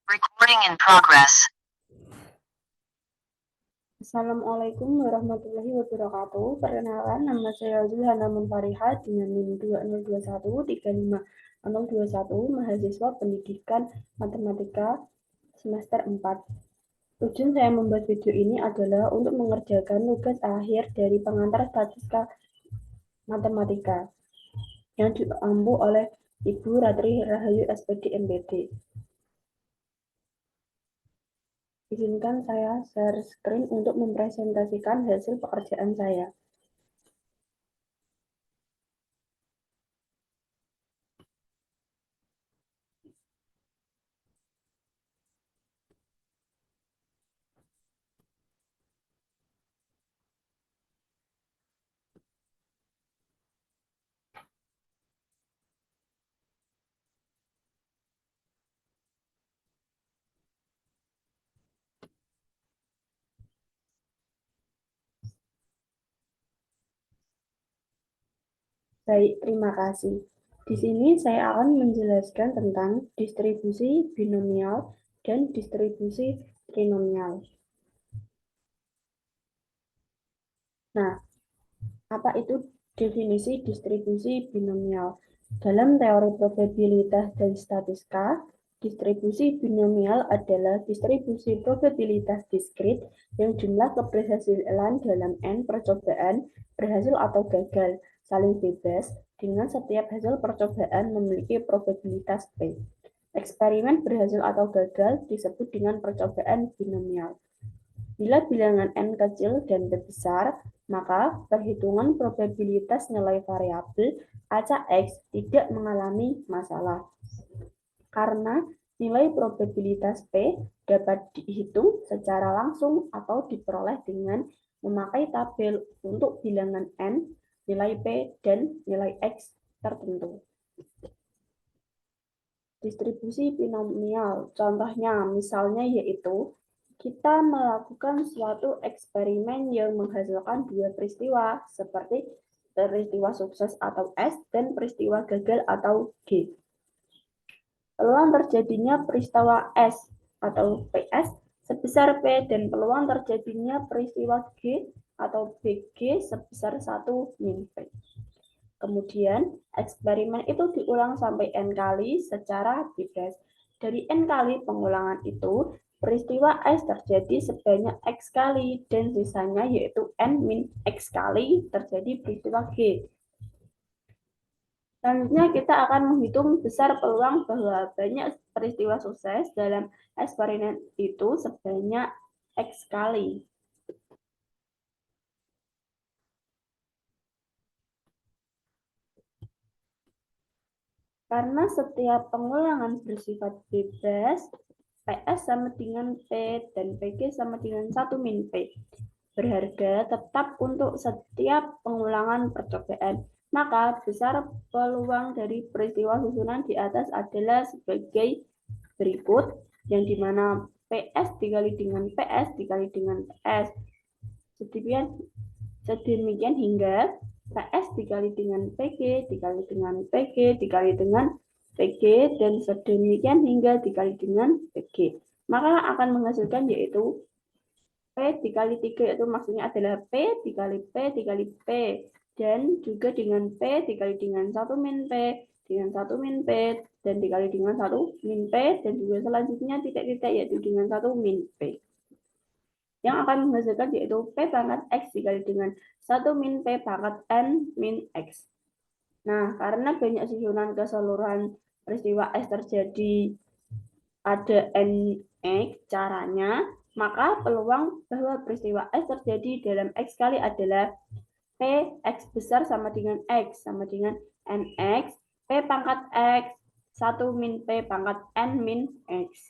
Recording in progress. Assalamualaikum warahmatullahi wabarakatuh. Perkenalkan, nama saya Zulhana Munfariha dengan NIM 2021350021, mahasiswa pendidikan matematika semester 4. Tujuan saya membuat video ini adalah untuk mengerjakan tugas akhir dari pengantar statistika matematika yang diampu oleh Ibu Ratri Rahayu SPD MPD. Izinkan saya share screen untuk mempresentasikan hasil pekerjaan saya. Baik, terima kasih. Di sini saya akan menjelaskan tentang distribusi binomial dan distribusi trinomial. Nah, apa itu definisi distribusi binomial? Dalam teori probabilitas dan statistika, distribusi binomial adalah distribusi probabilitas diskrit yang jumlah keberhasilan dalam N percobaan berhasil atau gagal saling bebas dengan setiap hasil percobaan memiliki probabilitas P. Eksperimen berhasil atau gagal disebut dengan percobaan binomial. Bila bilangan N kecil dan P besar, maka perhitungan probabilitas nilai variabel acak X tidak mengalami masalah. Karena nilai probabilitas P dapat dihitung secara langsung atau diperoleh dengan memakai tabel untuk bilangan N, nilai P, dan nilai X tertentu. Distribusi binomial, contohnya misalnya yaitu kita melakukan suatu eksperimen yang menghasilkan dua peristiwa seperti peristiwa sukses atau S dan peristiwa gagal atau G. Peluang terjadinya peristiwa S atau PS sebesar P dan peluang terjadinya peristiwa G atau BG sebesar 1 min P. Kemudian, eksperimen itu diulang sampai N kali secara bebas. Dari N kali pengulangan itu, peristiwa S terjadi sebanyak X kali dan sisanya yaitu N min X kali terjadi peristiwa G. Selanjutnya kita akan menghitung besar peluang bahwa banyak peristiwa sukses dalam eksperimen itu sebanyak X kali. Karena setiap pengulangan bersifat bebas, PS sama dengan P dan PG sama dengan 1 min P. Berharga tetap untuk setiap pengulangan percobaan. Maka besar peluang dari peristiwa susunan di atas adalah sebagai berikut, yang dimana PS dikali dengan PS dikali dengan PS. Sedemikian hingga PS dikali dengan PG dikali dengan PG dikali dengan PG dan sedemikian hingga dikali dengan PG. Maka akan menghasilkan yaitu P dikali 3, itu maksudnya adalah P dikali P dikali P. Dan juga dengan P dikali dengan 1 min P, dengan 1 min P, dan dikali dengan 1 min P, dan juga selanjutnya titik-titik yaitu dengan 1 min P. Yang akan menghasilkan yaitu P pangkat X dikali dengan 1 min P pangkat N min X. Nah, karena banyak susunan keseluruhan peristiwa X terjadi ada NX caranya, maka peluang bahwa peristiwa X terjadi dalam X kali adalah P X besar sama dengan X sama dengan NX, P pangkat X, 1 min P pangkat N min X.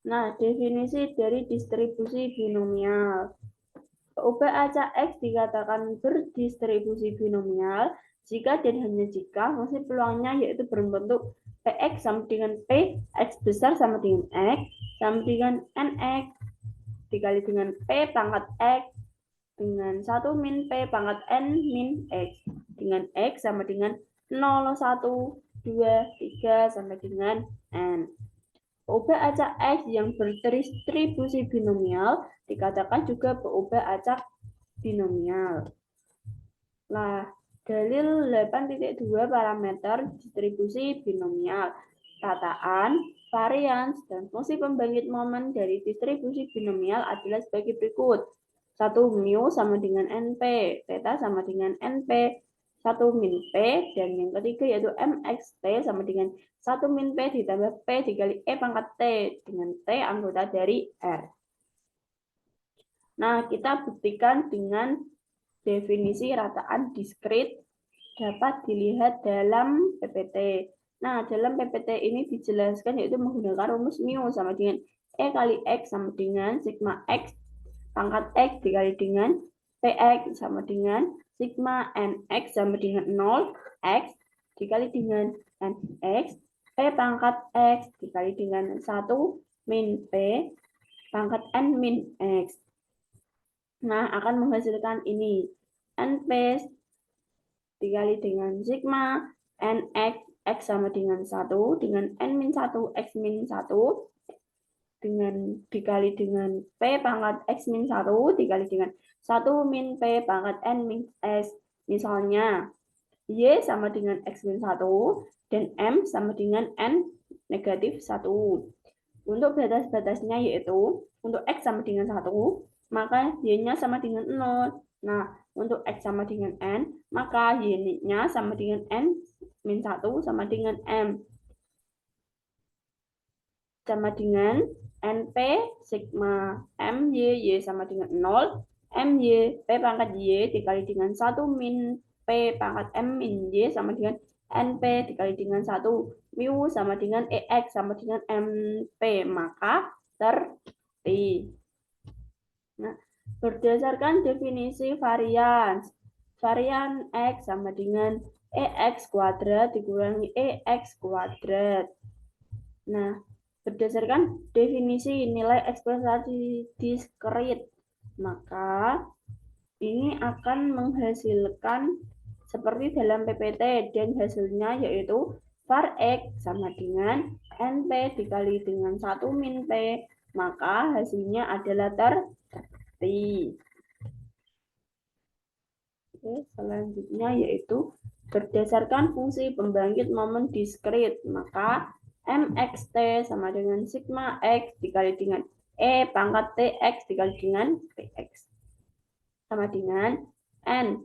Nah, definisi dari distribusi binomial. Ubah acak X dikatakan berdistribusi binomial jika dan hanya jika fungsi peluangnya yaitu berbentuk Px sama dengan P, X besar sama dengan X, sama dengan NX, dikali dengan P pangkat X, dengan 1 min P pangkat N min X, dengan X sama dengan 0,1 2, 3, sampai dengan N. Peubah acak X yang berdistribusi binomial dikatakan juga peubah acak binomial. Nah, dalil 8.2 parameter distribusi binomial. Rataan, varians, dan fungsi pembangkit momen dari distribusi binomial adalah sebagai berikut. 1 mu sama dengan NP, theta sama dengan NP, 1 min P, dan yang ketiga yaitu MXT sama dengan 1 min P ditambah P dikali E pangkat T, dengan T anggota dari R. Nah, kita buktikan dengan definisi rataan diskrit dapat dilihat dalam PPT. Nah, dalam PPT ini dijelaskan yaitu menggunakan rumus mu sama dengan E kali X sama dengan sigma X pangkat X dikali dengan PX sama dengan sigma NX sama dengan 0, X dikali dengan NX, P pangkat X dikali dengan 1 min P pangkat N min X. Nah, akan menghasilkan ini. NP dikali dengan sigma NX, X sama dengan 1, dengan N-1, X-1, dengan dikali dengan P pangkat X-1, dikali dengan 1 min P pangkat N-X. Misalnya, Y sama dengan X-1, dan M sama dengan N negatif 1. Untuk batas-batasnya yaitu, untuk X sama dengan 1, maka Y-nya sama dengan 0. Nah, untuk X sama dengan N, maka Y-nya sama dengan N-1 sama dengan M. Sama dengan NP sigma MY, Y sama dengan 0, MY, P pangkat Y dikali dengan 1 min P pangkat M min Y sama dengan NP dikali dengan 1, mu sama dengan EX sama dengan MP, maka terti. Nah, berdasarkan definisi varians, varian X sama dengan EX kuadrat dikurangi EX kuadrat. Nah, berdasarkan definisi nilai ekspresi diskrit, maka ini akan menghasilkan seperti dalam PPT, dan hasilnya yaitu var X sama dengan NP dikali dengan 1 min P, maka hasilnya adalah terti. Oke, selanjutnya yaitu berdasarkan fungsi pembangkit momen diskrit, maka MXT sama dengan sigma X dikali dengan E pangkat TX dikali dengan PX. Sama dengan N.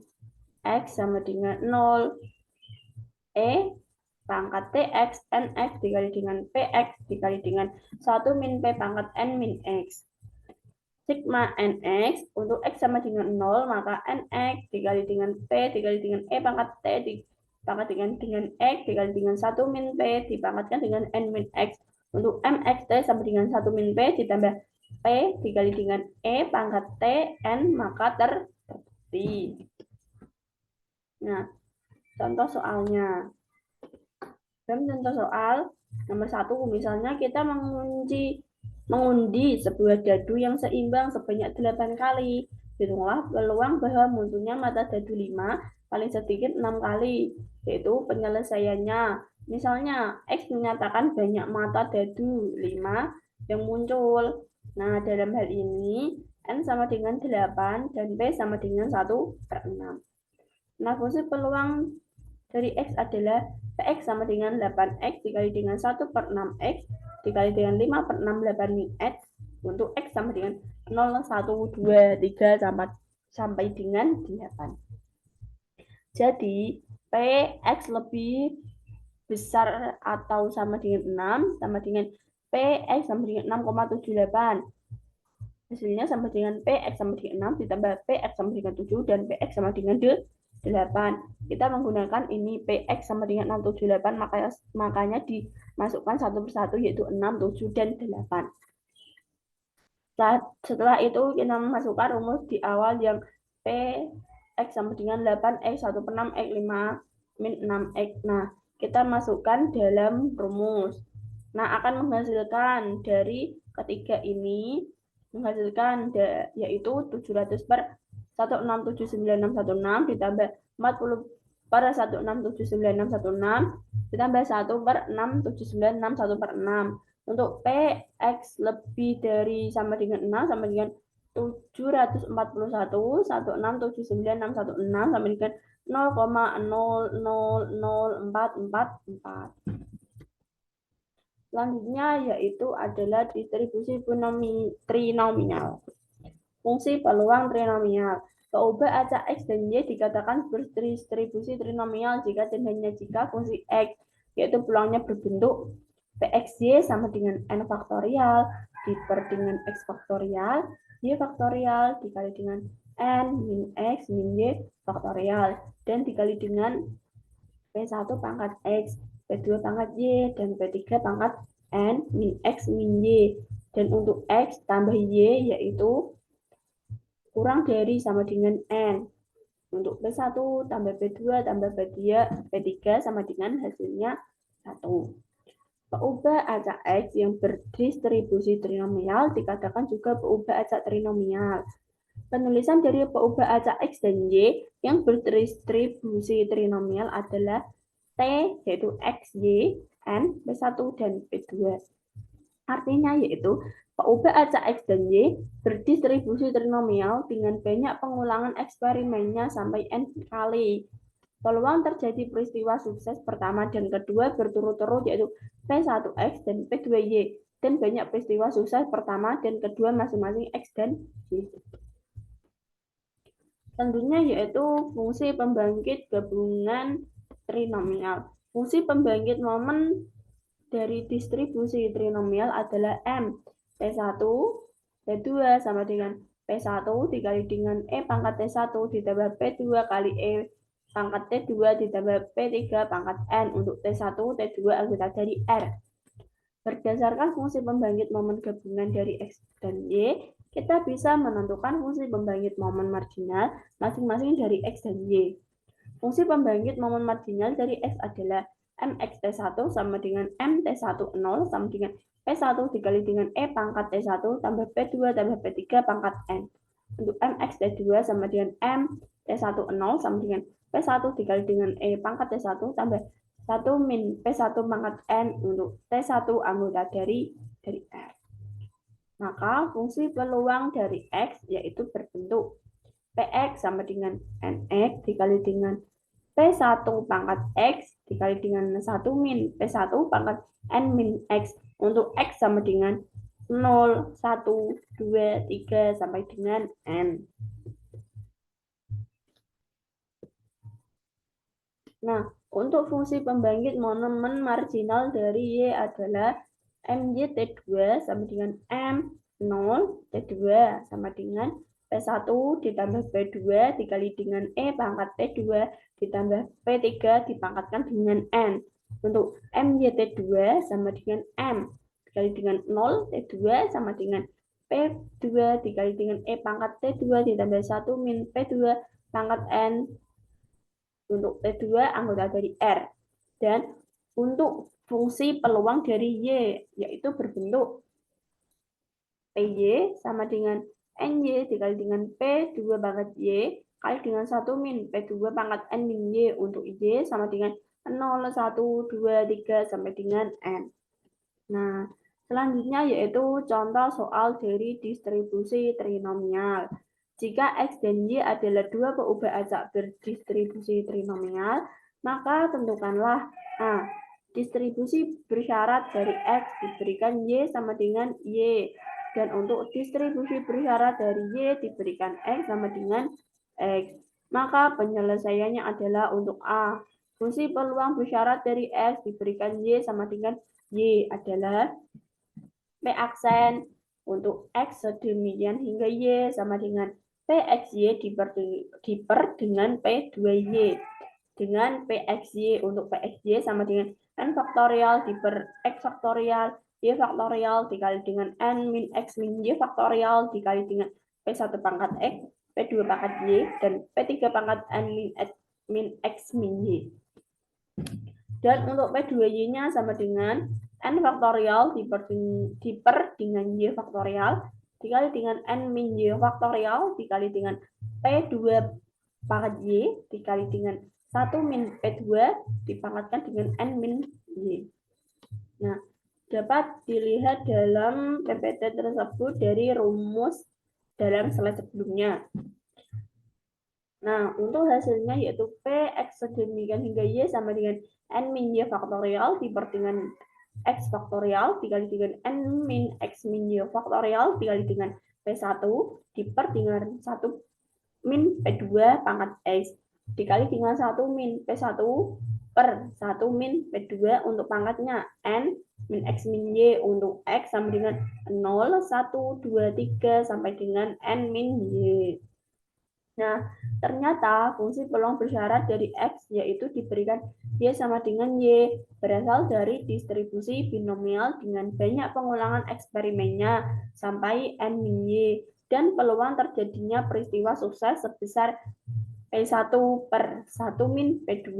X sama dengan 0. E pangkat TX NX dikali dengan PX dikali dengan 1 min P pangkat N min X. Sigma NX untuk X sama dengan 0, maka NX dikali dengan P dikali dengan E pangkat T dipangkat dengan X dikali dengan 1 min P dipangkatkan dengan N min X. Untuk MXT sama dengan 1 min P ditambah P dikali dengan E pangkat T N, maka terti. Nah, contoh soalnya. Dalam contoh soal nomor 1, misalnya kita mengundi sebuah dadu yang seimbang sebanyak 8 kali. Hitunglah peluang bahwa munculnya mata dadu 5 paling sedikit 6 kali, yaitu penyelesaiannya. Misalnya, X menyatakan banyak mata dadu 5 yang muncul. Nah, dalam hal ini, N sama dengan 8 dan P sama dengan 1/6. Nah, fungsi peluang dari X adalah Px sama dengan 8X dikali dengan 1/6X dikali dengan 5/6 8 min X, untuk X sama dengan 0, 1, 2, 3 sampai dengan 8. Jadi, Px lebih besar atau sama dengan 6 sama dengan Px sama dengan 6,78. Hasilnya sama dengan Px sama dengan 6 ditambah Px sama dengan 7 dan Px sama dengan 8. Kita menggunakan ini PX sama dengan 678, makanya dimasukkan satu persatu yaitu 6, 7, dan 8. Setelah itu kita memasukkan rumus di awal yang PX sama dengan 8X 1/6 X 5 min 6X. Nah, kita masukkan dalam rumus. Nah, akan menghasilkan dari ketiga ini, menghasilkan yaitu 700/1679616 ditambah 40/1679616 ditambah 1/6, 79, 6, 1/6. Untuk P, X lebih dari sama dengan 6, sama dengan 741, 1679, 616, sama dengan 0,000444. Selanjutnya yaitu adalah distribusi trinomial. Fungsi peluang trinomial. Keubah acak X dan Y dikatakan berdistribusi trinomial jika dan hanya jika fungsi X, yaitu peluangnya berbentuk PXY sama dengan N faktorial diper dengan X faktorial, Y faktorial dikali dengan N min X min Y faktorial, dan dikali dengan P1 pangkat X, P2 pangkat Y, dan P3 pangkat N min X min Y. Dan untuk X tambah Y yaitu kurang dari sama dengan N. Untuk P1 tambah P2 tambah P3 sama dengan hasilnya 1. Peubah acak X yang berdistribusi trinomial dikatakan juga peubah acak trinomial. Penulisan dari peubah acak X dan Y yang berdistribusi trinomial adalah T, yaitu X, Y, N, P1, dan P2. Artinya yaitu peubah acak X dan Y berdistribusi trinomial dengan banyak pengulangan eksperimennya sampai N kali. Peluang terjadi peristiwa sukses pertama dan kedua berturut-turut yaitu P1X dan P2Y, dan banyak peristiwa sukses pertama dan kedua masing-masing X dan Y. Tentunya yaitu fungsi pembangkit gabungan trinomial. Fungsi pembangkit momen dari distribusi trinomial adalah M. P1, P2 sama dengan P1 dikali dengan E pangkat T1 ditambah P2 kali E pangkat T2 ditambah P3 pangkat N untuk T1, T2 anggota dari R. Berdasarkan fungsi pembangkit momen gabungan dari X dan Y, kita bisa menentukan fungsi pembangkit momen marginal masing-masing dari X dan Y. Fungsi pembangkit momen marginal dari X adalah MXT1 sama dengan MT10 sama dengan P1 dikali dengan E pangkat T1 tambah P2 tambah P3 pangkat N. Untuk MXT2 sama dengan MT10 sama dengan P1 dikali dengan E pangkat T1 tambah 1 min P1 pangkat N untuk T1 anggota dari R. Maka fungsi peluang dari X yaitu berbentuk Px sama dengan Nx dikali dengan P1 pangkat X dikali dengan 1 min P1 pangkat N min X untuk X sama dengan 0, 1, 2, 3 sampai dengan N. Nah, untuk fungsi pembangkit momen marginal dari Y adalah MYT2 sama dengan M0 T2 sama dengan P1 ditambah P2 dikali dengan E pangkat T2 ditambah P3 dipangkatkan dengan N. Untuk MYT2 sama dengan M dikali dengan 0 T2 sama dengan P2 dikali dengan E pangkat T2 ditambah 1 min P2 pangkat N untuk T2 anggota dari R. Dan untuk fungsi peluang dari Y yaitu berbentuk PY sama dengan NY dikali dengan P2 pangkat Y kali dengan 1 min P2 pangkat N min Y untuk Y sama dengan 0, 1, 2, 3 sampai dengan N. Nah, selanjutnya yaitu contoh soal dari distribusi trinomial. Jika X dan Y adalah dua peubah acak berdistribusi trinomial, maka tentukanlah A. Distribusi bersyarat dari X diberikan Y sama dengan Y. Dan untuk distribusi bersyarat dari Y diberikan X sama dengan X. Maka penyelesaiannya adalah untuk A. Fungsi peluang bersyarat dari X diberikan Y sama dengan Y adalah P aksen untuk X sedemikian hingga Y sama dengan PXY diper dengan P2Y. Dengan PXY untuk PXY sama dengan N faktorial diper X faktorial Y faktorial dikali dengan N min X min Y faktorial dikali dengan P1 pangkat X, P2 pangkat Y, dan P3 pangkat N min X min Y. Dan untuk P2Y-nya sama dengan N faktorial diper dengan Y faktorial dikali dengan N min Y faktorial dikali dengan P2 pangkat Y dikali dengan 1 min P2 dipangkatkan dengan N min Y. Nah, dapat dilihat dalam PPT tersebut dari rumus dalam slide sebelumnya. Nah, untuk hasilnya yaitu P X sedemikian hingga Y sama dengan N min Y faktorial diper dengan X faktorial dikali dengan N min X min Y faktorial dikali dengan P1 diper dengan 1 min P2 pangkat X dikali dengan 1 min P1 per 1 min P2 untuk pangkatnya N min X min Y untuk X sama dengan 0, 1, 2, 3 sampai dengan N min Y. Nah, ternyata fungsi peluang bersyarat dari X yaitu diberikan Y sama dengan Y berasal dari distribusi binomial dengan banyak pengulangan eksperimennya sampai N min Y dan peluang terjadinya peristiwa sukses sebesar P1 per 1 min P2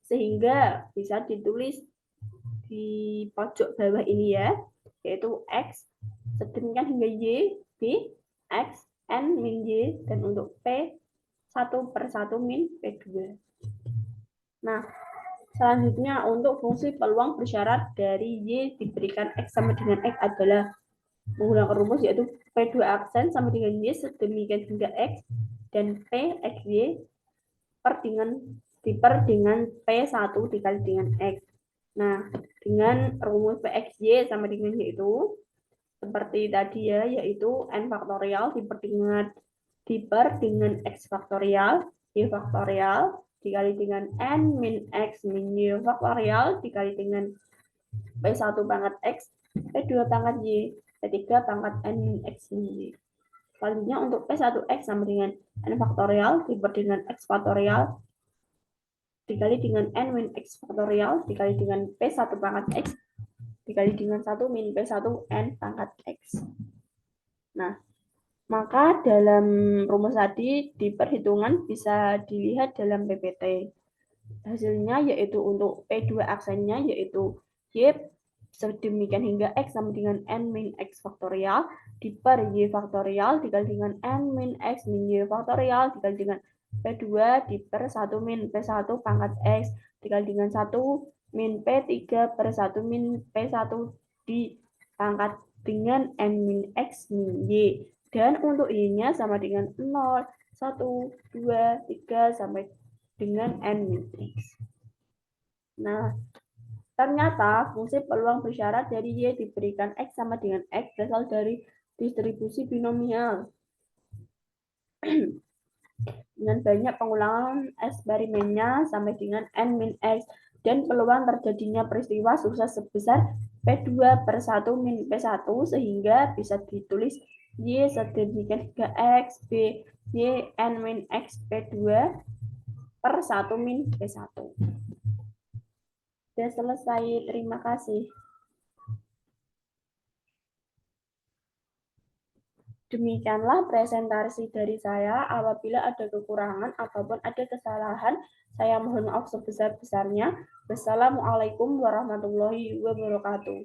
sehingga bisa ditulis di pojok bawah ini ya, yaitu X sedemikian hingga Y di X N min Y dan untuk P 1 per 1 min P2. Nah, selanjutnya untuk fungsi peluang bersyarat dari Y diberikan X sama dengan X adalah menggunakan rumus yaitu P2 aksen sama dengan Y sedemikian hingga X dan P XY diper dengan P1 dikali dengan X. Nah, dengan rumus PXY sama dengan Y itu seperti tadi ya, yaitu N faktorial diper dengan X faktorial, Y faktorial, dikali dengan N min X min Y faktorial, dikali dengan P1 pangkat X, P2 pangkat Y, P3 pangkat N min X min Y. Selanjutnya untuk P1X sama dengan N faktorial, diper dengan X faktorial, dikali dengan N min X faktorial, dikali dengan P1 pangkat X, dikali dengan 1 min P1 N pangkat X. Nah, maka dalam rumus tadi di perhitungan bisa dilihat dalam PPT. Hasilnya yaitu untuk P2 aksennya yaitu Y sedemikian hingga X sama dengan N min X faktorial diper Y faktorial dikali dengan N min X min Y faktorial dikali dengan P2 diper 1 min P1 pangkat X dikali dengan 1 min P3 per 1 min P1 dipangkat dengan N min X min Y. Dan untuk Y-nya sama dengan 0, 1, 2, 3, sampai dengan N min X. Nah, ternyata fungsi peluang bersyarat dari Y diberikan X sama dengan X berasal dari distribusi binomial. Dengan banyak pengulangan eksperimennya sampai dengan N min X dan peluang terjadinya peristiwa sukses sebesar P2 per 1 min P1 sehingga bisa ditulis Y sedemikian hingga X, B, Y, N min X, P2 per 1 min P1. Sudah selesai, terima kasih. Demikianlah presentasi dari saya. Apabila ada kekurangan ataupun ada kesalahan, saya mohon maaf sebesar-besarnya. Wassalamualaikum warahmatullahi wabarakatuh.